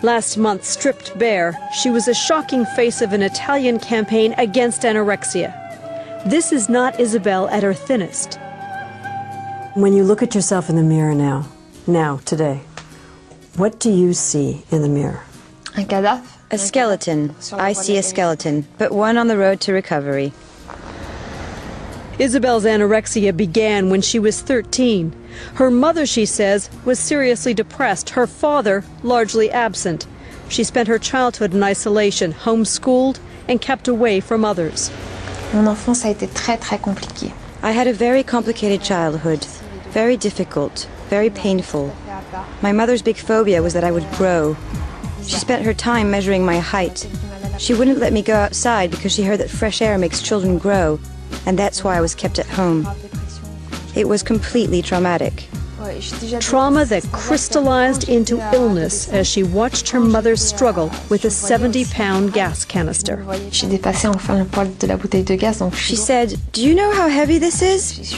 Last month, stripped bare, she was a shocking face of an Italian campaign against anorexia. This is not Isabelle at her thinnest. When you look at yourself in the mirror now, today, what do you see in the mirror? A skeleton. I see a skeleton, but one on the road to recovery. Isabelle's anorexia began when she was 13. Her mother, she says, was seriously depressed, her father largely absent. She spent her childhood in isolation, homeschooled, and kept away from others. Mon enfance a été très compliquée. I had a very complicated childhood, very difficult, very painful. My mother's big phobia was that I would grow. She spent her time measuring my height. She wouldn't let me go outside because she heard that fresh air makes children grow, and that's why I was kept at home. It was completely traumatic. Trauma that crystallized into illness as she watched her mother struggle with a 70-pound gas canister. She said, "Do you know how heavy this is?"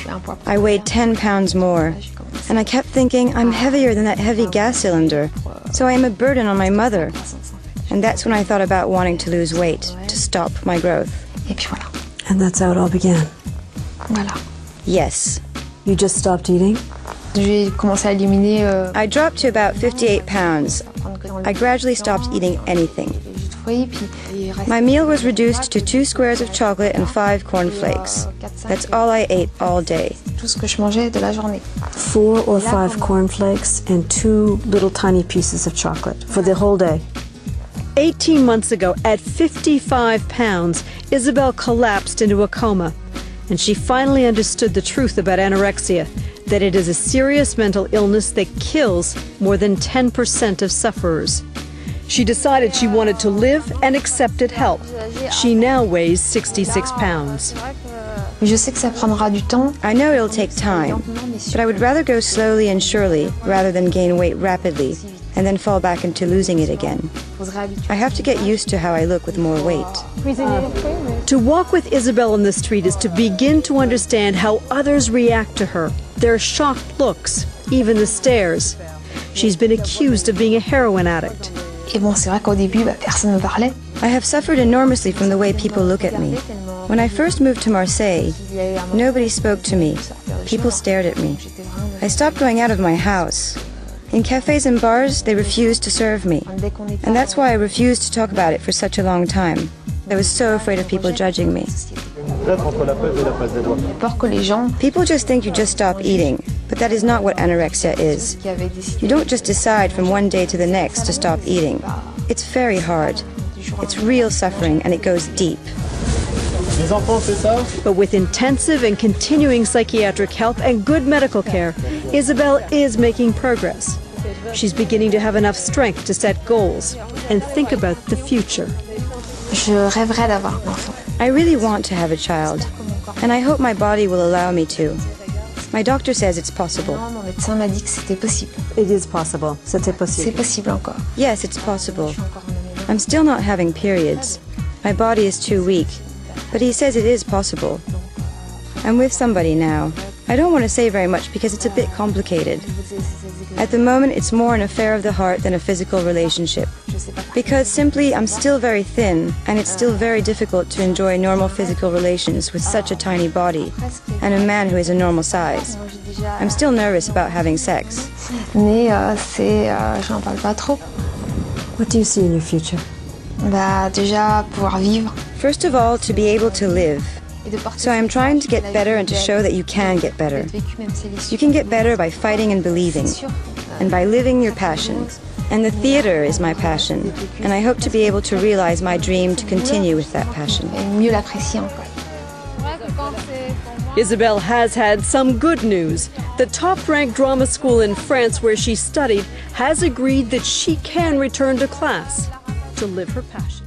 I weighed 10 pounds more, and I kept thinking, I'm heavier than that heavy gas cylinder, so I am a burden on my mother. And that's when I thought about wanting to lose weight, to stop my growth. And that's how it all began? Yes. You just stopped eating? I dropped to about 58 pounds. I gradually stopped eating anything. My meal was reduced to 2 squares of chocolate and 5 cornflakes. That's all I ate all day. 4 or 5 cornflakes and 2 little tiny pieces of chocolate for the whole day. 18 months ago, at 55 pounds, Isabelle collapsed into a coma. And she finally understood the truth about anorexia, that it is a serious mental illness that kills more than 10% of sufferers. She decided she wanted to live and accepted help. She now weighs 66 pounds. I know it'll take time, but I would rather go slowly and surely rather than gain weight rapidly and then fall back into losing it again. I have to get used to how I look with more weight. To walk with Isabelle on the street is to begin to understand how others react to her, their shocked looks, even the stares. She's been accused of being a heroin addict. I have suffered enormously from the way people look at me. When I first moved to Marseille, nobody spoke to me. People stared at me. I stopped going out of my house. In cafes and bars, they refused to serve me. And that's why I refused to talk about it for such a long time. I was so afraid of people judging me. People just think you just stop eating, but that is not what anorexia is. You don't just decide from one day to the next to stop eating. It's very hard. It's real suffering, and it goes deep. But with intensive and continuing psychiatric help and good medical care, Isabelle is making progress. She's beginning to have enough strength to set goals and think about the future. I really want to have a child, and I hope my body will allow me to. My doctor says it's possible. It is possible. C'était possible. Yes, it's possible. I'm still not having periods. My body is too weak, but he says it is possible. I'm with somebody now. I don't want to say very much because it's a bit complicated. At the moment, it's more an affair of the heart than a physical relationship. Because simply, I'm still very thin, and it's still very difficult to enjoy normal physical relations with such a tiny body, and a man who is a normal size. I'm still nervous about having sex. What do you see in your future? First of all, to be able to live. So I am trying to get better and to show that you can get better. You can get better by fighting and believing, and by living your passion. And the theater is my passion, and I hope to be able to realize my dream to continue with that passion. Isabelle has had some good news. The top-ranked drama school in France where she studied has agreed that she can return to class to live her passion.